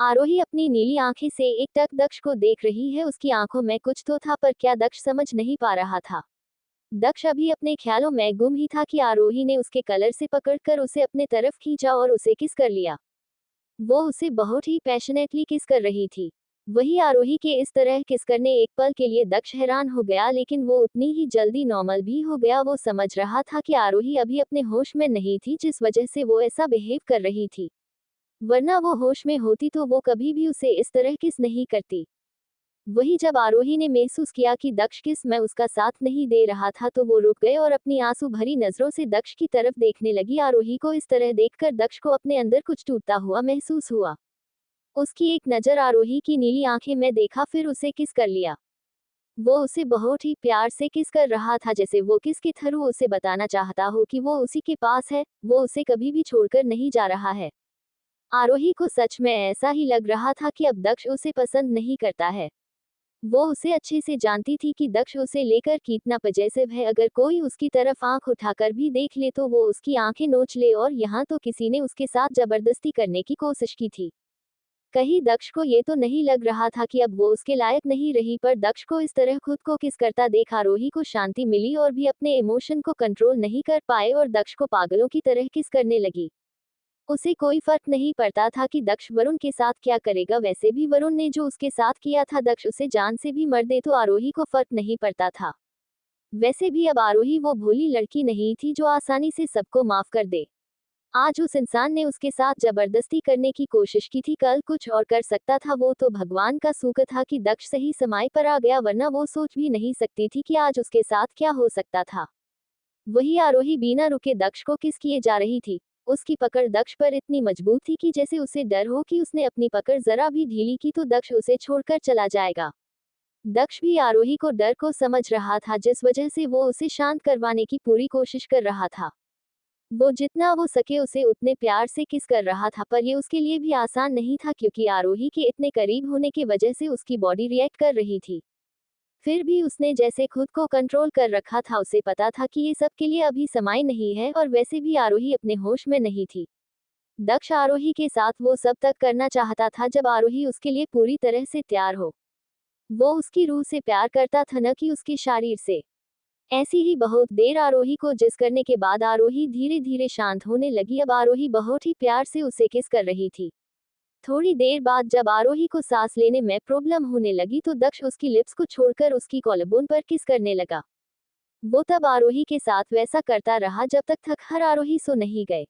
आरोही अपनी नीली आंखें से एकटक दक्ष को देख रही है। उसकी आंखों में कुछ तो था, पर क्या दक्ष समझ नहीं पा रहा था। दक्ष अभी अपने ख्यालों में गुम ही था कि आरोही ने उसके कलर से पकड़कर उसे अपने तरफ खींचा और उसे किस कर लिया। वो उसे बहुत ही पैशनेटली किस कर रही थी। वही आरोही के इस तरह किस करने एक पल के लिए दक्ष हैरान हो गया, लेकिन वो उतनी ही जल्दी नॉर्मल भी हो गया। वो समझ रहा था कि आरोही अभी अपने होश में नहीं थी, जिस वजह से वो ऐसा बिहेव कर रही थी। वरना वो होश में होती तो वो कभी भी उसे इस तरह किस नहीं करती। वही जब आरोही ने महसूस किया कि दक्ष किस में उसका साथ नहीं दे रहा था, तो वो रुक गए और अपनी आंसू भरी नजरों से दक्ष की तरफ देखने लगी। आरोही को इस तरह देखकर दक्ष को अपने अंदर कुछ टूटता हुआ महसूस हुआ। उसकी एक नजर आरोही की नीली आंखें में देखा, फिर उसे किस कर लिया। वो उसे बहुत ही प्यार से किस कर रहा था, जैसे वो किस के थ्रू उसे बताना चाहता हो कि वो उसी के पास है, वो उसे कभी भी छोड़कर नहीं जा रहा है। आरोही को सच में ऐसा ही लग रहा था कि अब दक्ष उसे पसंद नहीं करता है। वो उसे अच्छे से जानती थी कि दक्ष उसे लेकर कितना पजेसिव है। अगर कोई उसकी तरफ आंख उठाकर भी देख ले तो वो उसकी आंखें नोच ले, और यहाँ तो किसी ने उसके साथ जबरदस्ती करने की कोशिश की थी। कहीं दक्ष को ये तो नहीं लग रहा था कि अब वो उसके लायक नहीं रही, पर दक्ष को इस तरह खुद को किस करता देख आरोही को शांति मिली और भी अपने इमोशन को कंट्रोल नहीं कर पाए और दक्ष को पागलों की तरह किस करने लगी। उसे कोई फर्क नहीं पड़ता था कि दक्ष वरुण के साथ क्या करेगा। वैसे भी वरुण ने जो उसके साथ किया था, दक्ष उसे जान से भी मर दे तो आरोही को फर्क नहीं पड़ता था। वैसे भी अब आरोही वो भोली लड़की नहीं थी जो आसानी से सबको माफ कर दे। आज उस इंसान ने उसके साथ जबरदस्ती करने की कोशिश की थी, कल कुछ और कर सकता था। वो तो भगवान का शुक्र था कि दक्ष सही समय पर आ गया, वरना वो सोच भी नहीं सकती थी कि आज उसके साथ क्या हो सकता था। वही आरोही बिना रुके दक्ष को किस किए जा रही थी। उसकी पकड़ दक्ष पर इतनी मजबूत थी कि जैसे उसे डर हो कि उसने अपनी पकड़ जरा भी ढीली की तो दक्ष उसे छोड़कर चला जाएगा। दक्ष भी आरोही को डर को समझ रहा था, जिस वजह से वो उसे शांत करवाने की पूरी कोशिश कर रहा था। वो जितना वो सके उसे उतने प्यार से किस कर रहा था, पर ये उसके लिए भी आसान नहीं था, क्योंकि आरोही के इतने करीब होने की वजह से उसकी बॉडी रिएक्ट कर रही थी। फिर भी उसने जैसे खुद को कंट्रोल कर रखा था। उसे पता था कि ये सब के लिए अभी समय नहीं है, और वैसे भी आरोही अपने होश में नहीं थी। दक्ष आरोही के साथ वो सब तक करना चाहता था जब आरोही उसके लिए पूरी तरह से तैयार हो। वो उसकी रूह से प्यार करता था, न कि उसके शरीर से। ऐसी ही बहुत देर आरोही को जिस करने के बाद आरोही धीरे धीरे शांत होने लगी। अब आरोही बहुत ही प्यार से उसे किस कर रही थी। थोड़ी देर बाद जब आरोही को सांस लेने में प्रॉब्लम होने लगी तो दक्ष उसकी लिप्स को छोड़कर उसकी कॉलरबोन पर किस करने लगा। वो तब आरोही के साथ वैसा करता रहा जब तक थक हर आरोही सो नहीं गए।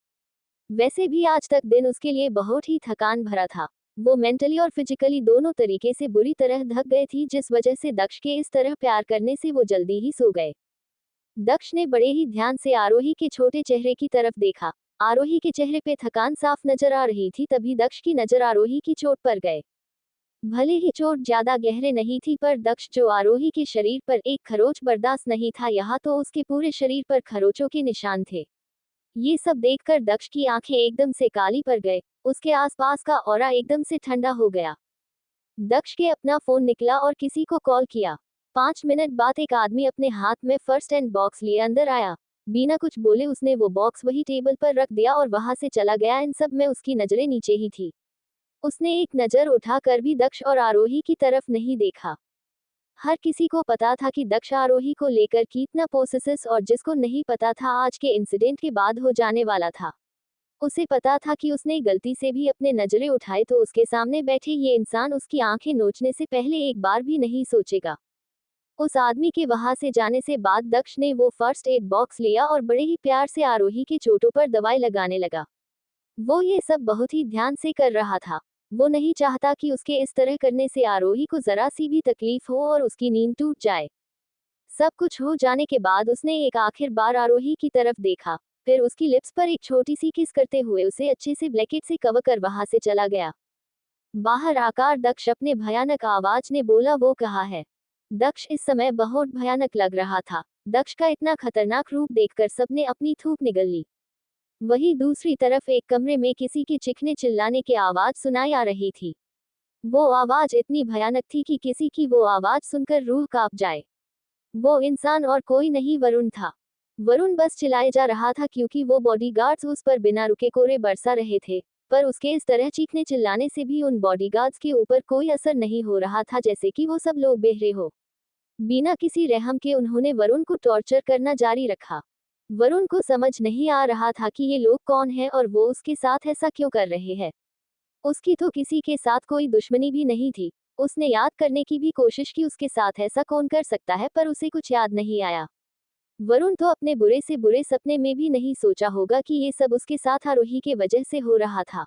वैसे भी आज तक दिन उसके लिए बहुत ही थकान भरा था। वो मेंटली और फिजिकली दोनों तरीके से बुरी तरह थक गए थी, जिस वजह से दक्ष के इस तरह प्यार करने से वो जल्दी ही सो गए। दक्ष ने बड़े ही ध्यान से आरोही के छोटे चेहरे की तरफ देखा। आरोही के चेहरे पे थकान साफ नजर आ रही थी। तभी दक्ष की नजर आरोही की चोट पर गए। भले ही चोट ज्यादा गहरे नहीं थी, पर दक्ष जो आरोही के शरीर पर एक खरोच बर्दाश्त नहीं था, यहाँ तो उसके पूरे शरीर पर खरोचों के निशान थे। ये सब देखकर दक्ष की आंखें एकदम से काली पड़ गए। उसके आसपास का ऑरा एकदम से ठंडा हो गया। दक्ष के अपना फोन निकला और किसी को कॉल किया। 5 मिनट बाद एक आदमी अपने हाथ में फर्स्ट एड बॉक्स लिए अंदर आया। बिना कुछ बोले उसने वो बॉक्स वही टेबल पर रख दिया और वहां से चला गया। इन सब में उसकी नजरें नीचे ही थी। उसने एक नजर उठाकर भी दक्ष और आरोही की तरफ नहीं देखा। हर किसी को पता था कि दक्ष आरोही को लेकर कितना पोसेसिव, और जिसको नहीं पता था आज के इंसिडेंट के बाद हो जाने वाला था। उसे पता था कि उसने गलती से भी अपने नजरें उठाए तो उसके सामने बैठे ये इंसान उसकी आंखें नोचने से पहले एक बार भी नहीं सोचेगा। उस आदमी के वहां से जाने से बाद दक्ष ने वो फर्स्ट एड बॉक्स लिया और बड़े ही प्यार से आरोही के चोटों पर दवाई लगाने लगा। वो ये सब बहुत ही ध्यान से कर रहा था। वो नहीं चाहता कि उसके इस तरह करने से आरोही को जरा सी भी तकलीफ हो और उसकी नींद टूट जाए। सब कुछ हो जाने के बाद उसने एक आखिर बार आरोही की तरफ देखा, फिर उसकी लिप्स पर एक छोटी सी किस करते हुए उसे अच्छे से ब्लैकेट से कवर कर वहां से चला गया। बाहर आकर दक्ष अपने भयानक आवाज ने बोला, वो कहा है। दक्ष इस समय बहुत भयानक लग रहा था। दक्ष का इतना खतरनाक रूप देखकर सबने अपनी थूक निगल ली। वहीं दूसरी तरफ एक कमरे में किसी के चीखने चिल्लाने की आवाज सुनाई आ रही थी। वो आवाज इतनी भयानक थी कि किसी की वो आवाज सुनकर रूह कांप जाए। वो इंसान और कोई नहीं, वरुण था। वरुण बस चिल्लाए जा रहा था क्योंकि वो बॉडीगार्ड्स उस पर बिना रुके कोरे बरसा रहे थे, पर उसके इस तरह चीखने चिल्लाने से भी उन बॉडीगार्ड्स के ऊपर कोई असर नहीं हो रहा था, जैसे कि वो सब लोग बहरे हो। बिना किसी रहम के उन्होंने वरुण को टॉर्चर करना जारी रखा। वरुण को समझ नहीं आ रहा था कि ये लोग कौन हैं और वो उसके साथ ऐसा क्यों कर रहे हैं। उसकी तो किसी के साथ कोई दुश्मनी भी नहीं थी। उसने याद करने की भी कोशिश की उसके साथ ऐसा कौन कर सकता है, पर उसे कुछ याद नहीं आया। वरुण तो अपने बुरे से बुरे सपने में भी नहीं सोचा होगा कि ये सब उसके साथ आरोही के वजह से हो रहा था।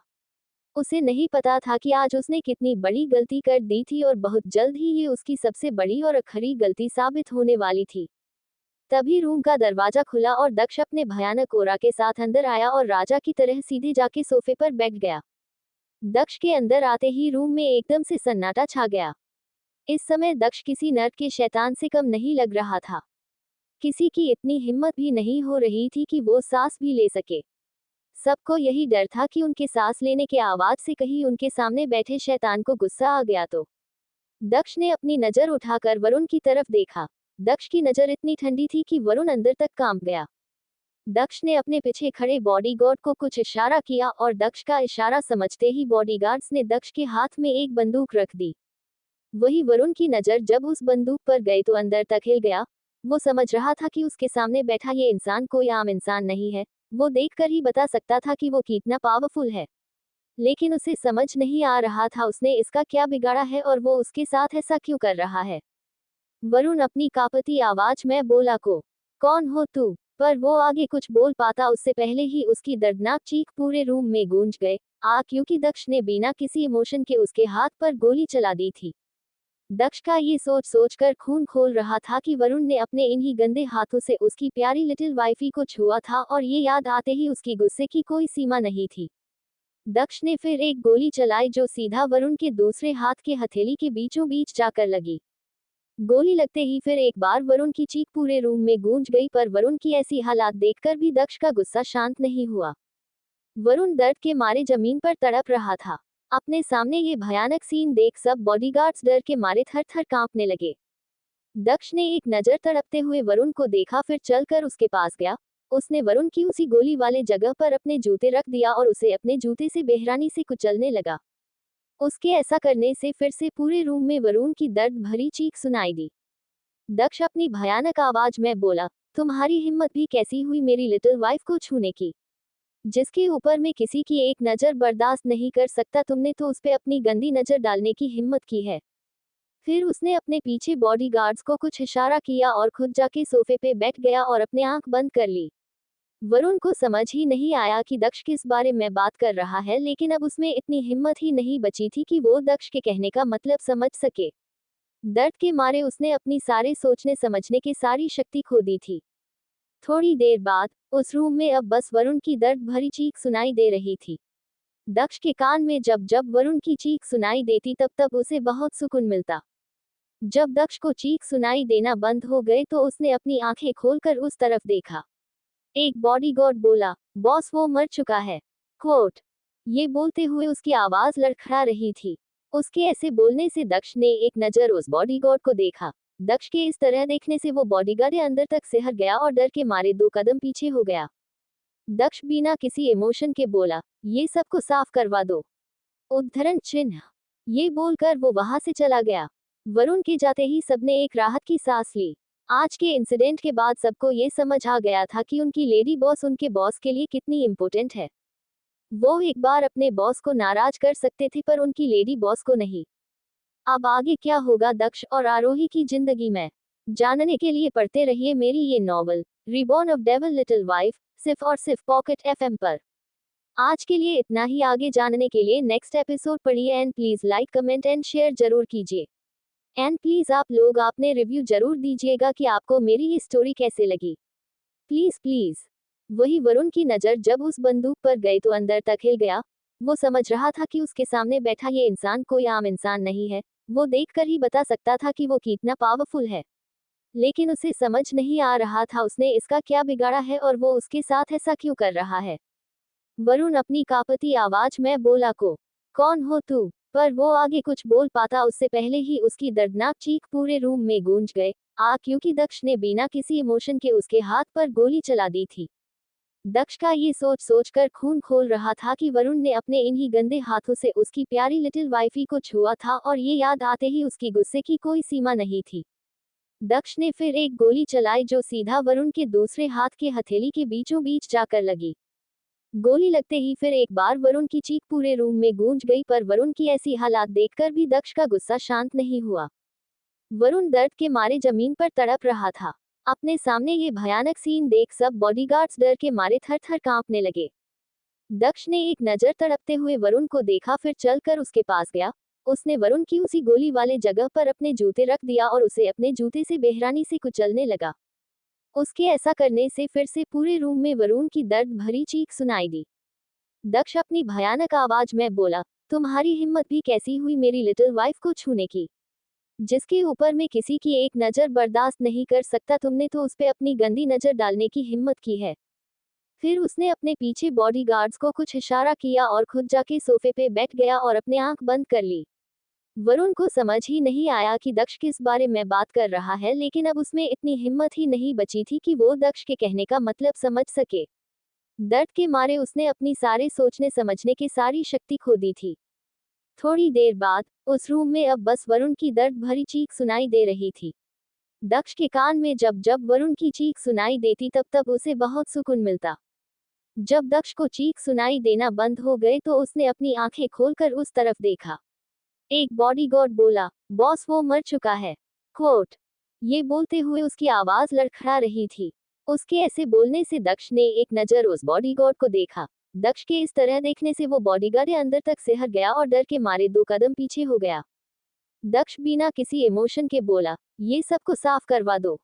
उसे नहीं पता था कि आज उसने कितनी बड़ी गलती कर दी थी और बहुत जल्द ही ये उसकी सबसे बड़ी और आखिरी गलती साबित होने वाली थी। तभी रूम का दरवाजा खुला और दक्ष अपने भयानक ओरा के साथ अंदर आया और राजा की तरह सीधे जाके सोफे पर बैठ गया। दक्ष के अंदर आते ही रूम में एकदम से सन्नाटा छा गया। इस समय दक्ष किसी नर्क के शैतान से कम नहीं लग रहा था। किसी की इतनी हिम्मत भी नहीं हो रही थी कि वो सांस भी ले सके। सबको यही डर था कि उनके सांस लेने के आवाज से कहीं उनके सामने बैठे शैतान को गुस्सा आ गया तो। दक्ष ने अपनी नजर उठाकर वरुण की तरफ देखा। दक्ष की नजर इतनी ठंडी थी कि वरुण अंदर तक कांप गया। दक्ष ने अपने पीछे खड़े बॉडीगार्ड को कुछ इशारा किया और दक्ष का इशारा समझते ही बॉडीगार्ड्स ने दक्ष के हाथ में एक बंदूक रख दी। वही वरुण की नजर जब उस बंदूक पर गई तो अंदर तक हिल गया। वो समझ रहा था कि उसके सामने बैठा ये इंसान कोई आम इंसान नहीं है। वो देखकर ही बता सकता था कि वो कितना पावरफुल है। लेकिन उसे समझ नहीं आ रहा था उसने इसका क्या बिगाड़ा है और वो उसके साथ ऐसा क्यों कर रहा है। वरुण अपनी कांपती आवाज में बोला, को कौन हो तू? पर वो आगे कुछ बोल पाता उससे पहले ही उसकी दर्दनाक चीख पूरे रूम में गूंज गए। क्योंकि दक्ष ने बिना किसी इमोशन के उसके हाथ पर गोली चला दी थी। दक्ष का ये सोच सोचकर खून खोल रहा था कि वरुण ने अपने इन्हीं गंदे हाथों से उसकी प्यारी लिटिल वाइफी को छुआ था और ये याद आते ही उसकी गुस्से की कोई सीमा नहीं थी। दक्ष ने फिर एक गोली चलाई जो सीधा वरुण के दूसरे हाथ के हथेली के बीचों बीच जाकर लगी। गोली लगते ही फिर एक बार वरुण की चीख पूरे रूम में गूंज गई, पर वरुण की ऐसी हालात देखकर भी दक्ष का गुस्सा शांत नहीं हुआ। वरुण दर्द के मारे जमीन पर तड़प रहा था। अपने सामने ये भयानक सीन देख सब बॉडीगार्ड्स डर के मारे थर थर कांपने लगे। दक्ष ने एक नजर तड़पते हुए वरुण को देखा, फिर चलकर उसके पास गया। उसने वरुण की उसी गोली वाले जगह पर अपने जूते रख दिया और उसे अपने जूते से बेहरानी से कुचलने लगा। उसके ऐसा करने से फिर से पूरे रूम में वरुण की दर्द भरी चीख सुनाई दी। दक्ष अपनी भयानक आवाज में बोला, तुम्हारी हिम्मत भी कैसी हुई मेरी लिटिल वाइफ को छूने की, जिसके ऊपर मैं किसी की एक नजर बर्दाश्त नहीं कर सकता। तुमने तो उस पे अपनी गंदी नजर डालने की हिम्मत की है। फिर उसने अपने पीछे बॉडीगार्ड्स को कुछ इशारा किया और खुद जाके सोफे पे बैठ गया और अपने आंख बंद कर ली। वरुण को समझ ही नहीं आया कि दक्ष किस बारे में बात कर रहा है, लेकिन अब उसमें इतनी हिम्मत ही नहीं बची थी कि वो दक्ष के कहने का मतलब समझ सके। दर्द के मारे उसने अपनी सारे सोचने समझने की सारी शक्ति खो दी थी। थोड़ी देर बाद उस रूम में अब बस वरुण की दर्द भरी चीख सुनाई दे रही थी। दक्ष के कान में जब जब वरुण की चीख सुनाई देती तब तब उसे बहुत सुकून मिलता। जब दक्ष को चीख सुनाई देना बंद हो गए तो उसने अपनी आंखें खोलकर उस तरफ देखा। एक बॉडीगार्ड बोला, बॉस वो मर चुका है। क्वोट। ये बोलते हुए उसकी आवाज लड़खड़ा रही थी। उसके ऐसे बोलने से दक्ष ने एक नजर उस बॉडीगार्ड को देखा। दक्ष के इस तरह देखने से वो बॉडीगार्ड अंदर तक सिहर गया और डर के मारे 2 कदम पीछे हो गया। दक्ष बिना किसी इमोशन के बोला, ये सबको साफ करवा दो। उद्धरण चिन्ह। ये बोलकर वो वहां से चला गया। वरुण के जाते ही सबने एक राहत की सांस ली। आज के इंसिडेंट के बाद सबको ये समझ आ गया था कि उनकी लेडी बॉस उनके बॉस के लिए कितनी इम्पोर्टेंट है। वो एक बार अपने बॉस को नाराज कर सकते थे पर उनकी लेडी बॉस को नहीं। अब आगे क्या होगा दक्ष और आरोही की जिंदगी में, जानने के लिए पढ़ते रहिए मेरी ये novel reborn of devil little wife, सिर्फ और सिर्फ पॉकेट एफएम पर। आज के लिए इतना ही। आगे जानने के लिए नेक्स्ट एपिसोड पढ़िए and please like comment and share जरूर कीजिए। एंड प्लीज आप लोग आपने रिव्यू जरूर दीजिएगा कि आपको मेरी ये स्टोरी कैसे लगी। Please please. वही वरुण की नजर जब उस बंदूक पर गई तो अंदर तक हिल गया। वो समझ रहा था कि उसके सामने बैठा ये इंसान कोई आम इंसान नहीं है। वो देखकर ही बता सकता था कि वो कितना पावरफुल है। लेकिन उसे समझ नहीं आ रहा था उसने इसका क्या बिगाड़ा है और वो उसके साथ ऐसा क्यों कर रहा है। वरुण अपनी कांपती आवाज में बोला, को कौन हो तू? पर वो आगे कुछ बोल पाता उससे पहले ही उसकी दर्दनाक चीख पूरे रूम में गूंज गए। क्योंकि दक्ष ने बिना किसी इमोशन के उसके हाथ पर गोली चला दी थी। दक्ष का ये सोच सोचकर खून खोल रहा था कि वरुण ने अपने इन्हीं गंदे हाथों से उसकी प्यारी लिटिल वाइफी को छुआ था, और ये याद आते ही उसकी गुस्से की कोई सीमा नहीं थी। दक्ष ने फिर एक गोली चलाई जो सीधा वरुण के दूसरे हाथ के हथेली के बीचों बीच जाकर लगी। गोली लगते ही फिर एक बार वरुण की चीख पूरे रूम में गूंज गई, पर वरुण की ऐसी हालात देखकर भी दक्ष का गुस्सा शांत नहीं हुआ। वरुण दर्द के मारे जमीन पर तड़प रहा था। अपने सामने ये भयानक सीन देख सब बॉडीगार्ड्स डर के मारे थर थर कांपने लगे। दक्ष ने एक नजर तड़पते हुए वरुण को देखा, फिर चलकर उसके पास गया। उसने वरुण की उसी गोली वाले जगह पर अपने जूते रख दिया और उसे अपने जूते से बेरहमी से कुचलने लगा। उसके ऐसा करने से फिर से पूरे रूम में वरुण की दर्द भरी चीख सुनाई दी। दक्ष अपनी भयानक आवाज में बोला, तुम्हारी हिम्मत भी कैसी हुई मेरी लिटिल वाइफ को छूने की, जिसके ऊपर मैं किसी की एक नजर बर्दाश्त नहीं कर सकता, तुमने तो उस पे अपनी गंदी नजर डालने की हिम्मत की है। फिर उसने अपने पीछे बॉडीगार्ड्स को कुछ इशारा किया और खुद जाके सोफे पे बैठ गया और अपने आंख बंद कर ली। वरुण को समझ ही नहीं आया कि दक्ष किस बारे में बात कर रहा है, लेकिन अब उसमें इतनी हिम्मत ही नहीं बची थी कि वो दक्ष के कहने का मतलब समझ सके। दर्द के मारे उसने अपनी सारे सोचने समझने की सारी शक्ति खो दी थी। थोड़ी देर बाद उस रूम में अब बस वरुण की दर्द भरी चीख सुनाई दे रही थी। दक्ष के कान में जब जब वरुण की चीख सुनाई देती तब तब उसे बहुत सुकून मिलता। जब दक्ष को चीख सुनाई देना बंद हो गए तो उसने अपनी आंखें खोलकर उस तरफ देखा। एक बॉडीगार्ड बोला, बॉस वो मर चुका है। क्वोट। ये बोलते हुए उसकी आवाज लड़खड़ा रही थी। उसके ऐसे बोलने से दक्ष ने एक नजर उस बॉडीगार्ड को देखा। दक्ष के इस तरह देखने से वो बॉडीगार्ड अंदर तक सिहर गया और डर के मारे 2 कदम पीछे हो गया। दक्ष बिना किसी इमोशन के बोला, ये सबको साफ करवा दो।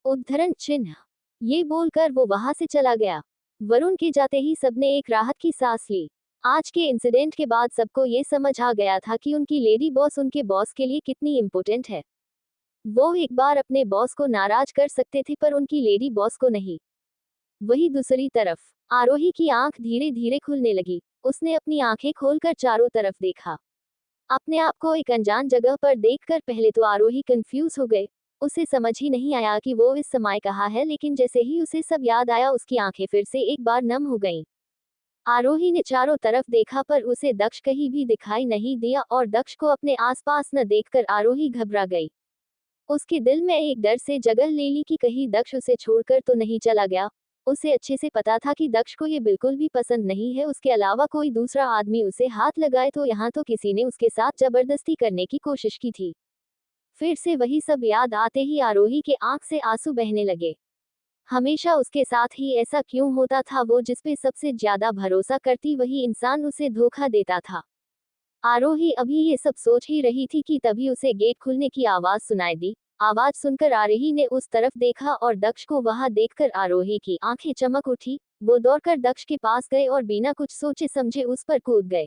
उद्धरण चिन्ह। ये बोलकर वो वहां से चला गया। वरुण के जाते ही सबने एक राहत की सांस ली। आज के इंसिडेंट के बाद सबको ये समझ आ गया था कि उनकी लेडी बॉस उनके बॉस के लिए कितनी इम्पोर्टेंट है। वो एक बार अपने बॉस को नाराज कर सकते थे पर उनकी लेडी बॉस को नहीं। वही दूसरी तरफ आरोही की आंख धीरे धीरे खुलने लगी। उसने अपनी आंखें खोलकर चारों तरफ देखा। अपने आप को एक अनजान जगह पर देखकर पहले तो आरोही कंफ्यूज हो गए। उसे समझ ही नहीं आया कि वो इस समय कहाँ है, लेकिन जैसे ही उसे सब याद आया उसकी आंखें फिर से एक बार नम हो गईं। आरोही ने चारों तरफ देखा पर उसे दक्ष कहीं भी दिखाई नहीं दिया और दक्ष को अपने आसपास न देखकर आरोही घबरा गई। उसके दिल में एक डर से जगह ले ली कि कहीं दक्ष उसे छोड़कर तो नहीं चला गया। उसे अच्छे से पता था कि दक्ष को ये बिल्कुल भी पसंद नहीं है, उसके अलावा कोई दूसरा आदमी उसे हाथ लगाए तो यहाँ तो किसी ने उसके साथ जबरदस्ती करने की कोशिश की थी। फिर से वही सब याद आते ही आरोही के आंख से आंसू बहने लगे। हमेशा उसके साथ ही ऐसा क्यों होता था, वो जिसपे सबसे ज्यादा भरोसा करती वही इंसान उसे धोखा देता था। आरोही अभी ये सब सोच ही रही थी कि तभी उसे गेट खुलने की आवाज सुनाई दी। आवाज सुनकर आरोही ने उस तरफ देखा और दक्ष को वहां देखकर आरोही की आंखें चमक उठी। वो दौड़कर दक्ष के पास गए और बिना कुछ सोचे समझे उस पर कूद गए।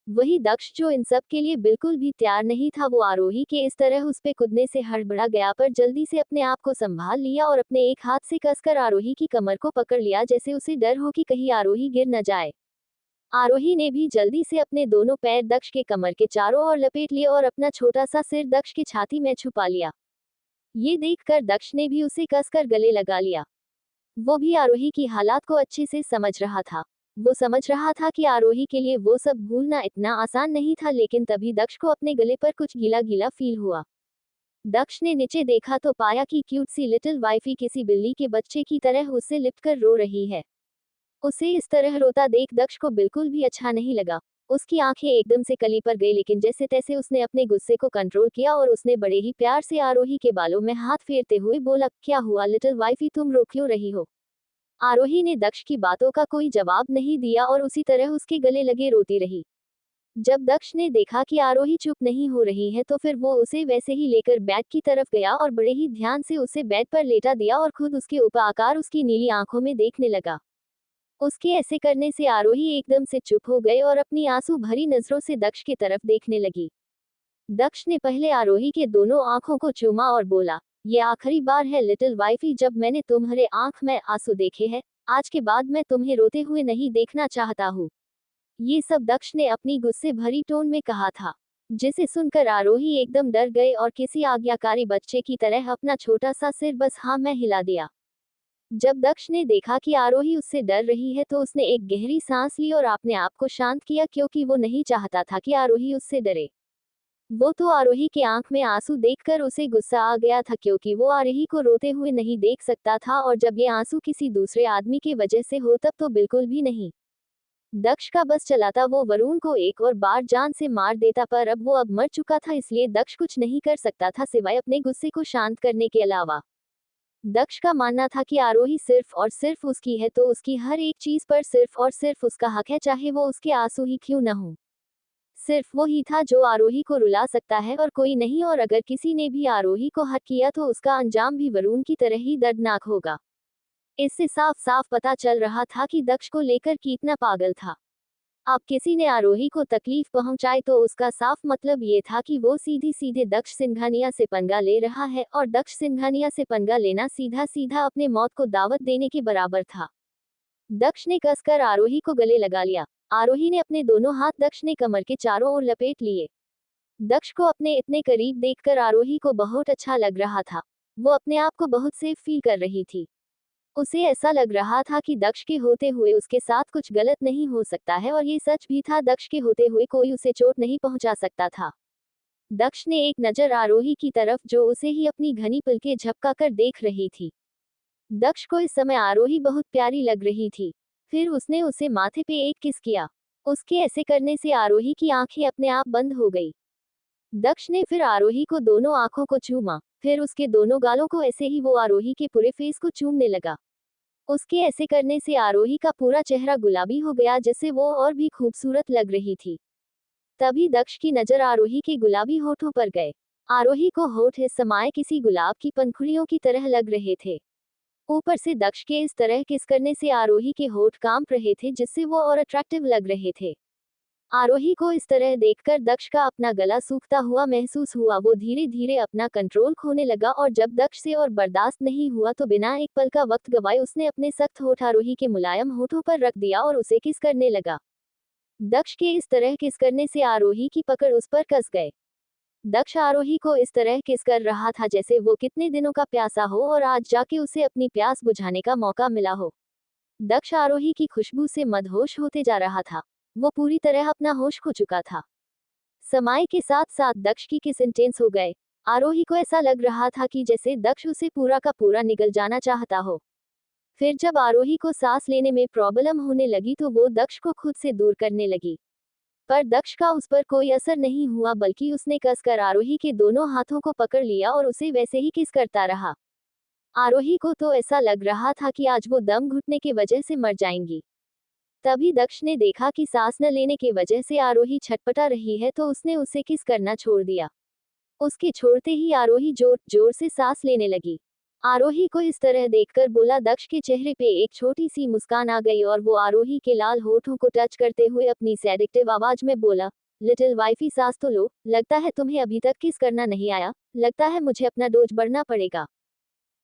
वही दक्ष जो इन सब के लिए बिल्कुल भी तैयार नहीं था, वो आरोही के इस तरह उस पे कूदने से हड़बड़ा गया, पर जल्दी से अपने आप को संभाल लिया और अपने एक हाथ से कसकर आरोही की कमर को पकड़ लिया, जैसे उसे डर हो कि कहीं आरोही गिर न जाए। आरोही ने भी जल्दी से अपने दोनों पैर दक्ष के कमर के चारों ओर लपेट लिए और अपना छोटा सा सिर दक्ष की छाती में छुपा लिया। ये देखकर दक्ष ने भी उसे कसकर गले लगा लिया। वो भी आरोही की हालात को अच्छे से समझ रहा था। वो समझ रहा था कि आरोही के लिए वो सब भूलना इतना आसान नहीं था, लेकिन तभी दक्ष को अपने गले पर कुछ गीला गीला फील हुआ। दक्ष ने नीचे देखा तो पाया कि क्यूट सी लिटिल वाइफी किसी बिल्ली के बच्चे की तरह उससे लिपटकर रो रही है। उसे इस तरह रोता देख दक्ष को बिल्कुल भी अच्छा नहीं लगा। उसकी आंखें एकदम से कली पर गई, लेकिन जैसे तैसे उसने अपने गुस्से को कंट्रोल किया और उसने बड़े ही प्यार से आरोही के बालों में हाथ फेरते हुए बोला, क्या हुआ लिटिल वाइफी, तुम रो क्यों रही हो? आरोही ने दक्ष की बातों का कोई जवाब नहीं दिया और उसी तरह उसके गले लगे रोती रही। जब दक्ष ने देखा कि आरोही चुप नहीं हो रही है तो फिर वो उसे वैसे ही लेकर बेड की तरफ गया और बड़े ही ध्यान से उसे बेड पर लेटा दिया और खुद उसके ऊपर आकार उसकी नीली आंखों में देखने लगा। उसके ऐसे करने से आरोही एकदम से चुप हो गए और अपनी आंसू भरी नजरों से दक्ष की तरफ देखने लगी। दक्ष ने पहले आरोही के दोनों आंखों को चूमा और बोला, ये आखिरी बार है लिटिल वाइफी जब मैंने तुम्हारे आंख में आंसू देखे हैं। आज के बाद मैं तुम्हें रोते हुए नहीं देखना चाहता हूँ। ये सब दक्ष ने अपनी गुस्से भरी टोन में कहा था, जिसे सुनकर आरोही एकदम डर गए और किसी आज्ञाकारी बच्चे की तरह अपना छोटा सा सिर बस हाँ में हिला दिया। जब दक्ष ने देखा कि आरोही उससे डर रही है तो उसने एक गहरी सांस ली और अपने आप को शांत किया, क्योंकि वो नहीं चाहता था कि आरोही उससे डरे। वो तो आरोही की आंख में आंसू देखकर उसे गुस्सा आ गया था, क्योंकि वो आरोही को रोते हुए नहीं देख सकता था, और जब ये आंसू किसी दूसरे आदमी की वजह से हो तब तो बिल्कुल भी नहीं। दक्ष का बस चलाता वो वरुण को एक और बार जान से मार देता, पर अब वो मर चुका था, इसलिए दक्ष कुछ नहीं कर सकता था सिवाय अपने गुस्से को शांत करने के अलावा। दक्ष का मानना था कि आरोही सिर्फ और सिर्फ उसकी है, तो उसकी हर एक चीज पर सिर्फ और सिर्फ उसका हक है, चाहे वो उसके आंसू ही क्यों न हो। सिर्फ वो ही था जो आरोही को रुला सकता है और कोई नहीं, और अगर किसी ने भी आरोही को हक किया तो उसका अंजाम भी वरुण की तरह ही दर्दनाक होगा। इससे साफ साफ पता चल रहा था कि दक्ष को लेकर कितना पागल था। अब किसी ने आरोही को तकलीफ पहुंचाई तो उसका साफ मतलब ये था कि वो सीधी सीधे दक्ष सिंघानिया से पंगा ले रहा है, और दक्ष सिंघानिया से पंगा लेना सीधा सीधा अपने मौत को दावत देने के बराबर था। दक्ष ने कसकर आरोही को गले लगा लिया। आरोही ने अपने दोनों हाथ दक्ष ने कमर के चारों ओर लपेट लिए। दक्ष को अपने इतने करीब देखकर आरोही को बहुत अच्छा लग रहा था। वो अपने आप को बहुत सेफ फील कर रही थी। उसे ऐसा लग रहा था कि दक्ष के होते हुए उसके साथ कुछ गलत नहीं हो सकता है, और ये सच भी था, दक्ष के होते हुए कोई उसे चोट नहीं पहुंचा सकता था। दक्ष ने एक नजर आरोही की तरफ, जो उसे ही अपनी घनी पलकें झपकाकर देख रही थी। दक्ष को इस समय आरोही बहुत प्यारी लग रही थी। फिर उसने उसे माथे पे एक किस किया। उसके ऐसे करने से आरोही की आंखें अपने आप बंद हो गई। दक्ष ने फिर आरोही को दोनों आंखों को चूमा, फिर उसके दोनों गालों को, ऐसे ही वो आरोही के पूरे फेस को चूमने लगा। उसके ऐसे करने से आरोही का पूरा चेहरा गुलाबी हो गया, जिससे वो और भी खूबसूरत लग रही थी। तभी दक्ष की नजर आरोही के गुलाबी होठों पर गए। आरोही को होठ इस समय किसी गुलाब की पंखुड़ियों की तरह लग रहे थे। ऊपर से दक्ष के इस तरह किस करने से आरोही के होठ कांप रहे थे, जिससे वो और अट्रैक्टिव लग रहे थे। आरोही को इस तरह देखकर दक्ष का अपना गला सूखता हुआ महसूस हुआ। वो धीरे धीरे अपना कंट्रोल खोने लगा, और जब दक्ष से और बर्दाश्त नहीं हुआ तो बिना एक पल का वक्त गवाए उसने अपने सख्त होठ आरोही के मुलायम होठों पर रख दिया और उसे किस करने लगा। दक्ष के इस तरह किस करने से आरोही की पकड़ उस पर कस गए। दक्ष आरोही को इस तरह किस कर रहा था जैसे वो कितने दिनों का प्यासा हो और आज जाके उसे अपनी प्यास बुझाने का मौका मिला हो। दक्ष आरोही की खुशबू से मदहोश होते जा रहा था। वो पूरी तरह अपना होश खो चुका था। समय के साथ साथ दक्ष की किस इंटेंस हो गए। आरोही को ऐसा लग रहा था कि जैसे दक्ष उसे पूरा का पूरा निगल जाना चाहता हो। फिर जब आरोही को सांस लेने में प्रॉब्लम होने लगी तो वो दक्ष को खुद से दूर करने लगी। पर दक्ष का उस पर कोई असर नहीं हुआ, बल्कि उसने कसकर आरोही के दोनों हाथों को पकड़ लिया और उसे वैसे ही किस करता रहा। आरोही को तो ऐसा लग रहा था कि आज वो दम घुटने की वजह से मर जाएंगी। तभी दक्ष ने देखा कि सांस न लेने की वजह से आरोही छटपटा रही है, तो उसने उसे किस करना छोड़ दिया। उसके छोड़ते ही आरोही जोर जोर से सांस लेने लगी। आरोही को इस तरह देखकर बोला दक्ष के चेहरे पे एक छोटी सी मुस्कान आ गई, और वो आरोही के लाल होठों को टच करते हुए अपनी सेडिक्टिव आवाज में बोला, लिटिल वाइफी सांस तो लो, लगता है तुम्हें अभी तक किस करना नहीं आया, लगता है मुझे अपना डोज बढ़ना पड़ेगा।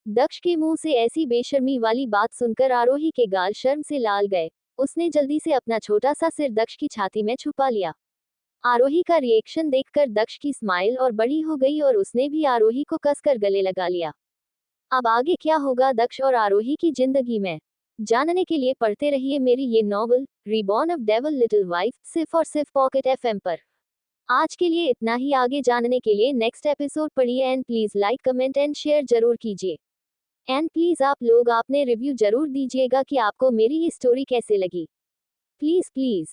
दक्ष के मुंह से ऐसी बेशर्मी वाली बात सुनकर आरोही के गाल शर्म से लाल गए। उसने जल्दी से अपना छोटा सा सिर दक्ष की छाती में छुपा लिया। आरोही का रिएक्शन देखकर दक्ष की स्माइल और बड़ी हो गई, और उसने भी आरोही को कसकर गले लगा लिया। अब आगे क्या होगा दक्ष और आरोही की जिंदगी में, जानने के लिए पढ़ते रहिए मेरी ये novel reborn of devil little wife, सिर्फ और सिर्फ पॉकेट एफएम पर। आज के लिए इतना ही। आगे जानने के लिए नेक्स्ट एपिसोड पढ़िए, and please like comment and share जरूर कीजिए। एंड प्लीज आप लोग आपने रिव्यू जरूर दीजिएगा कि आपको मेरी ये स्टोरी कैसे लगी। Please please.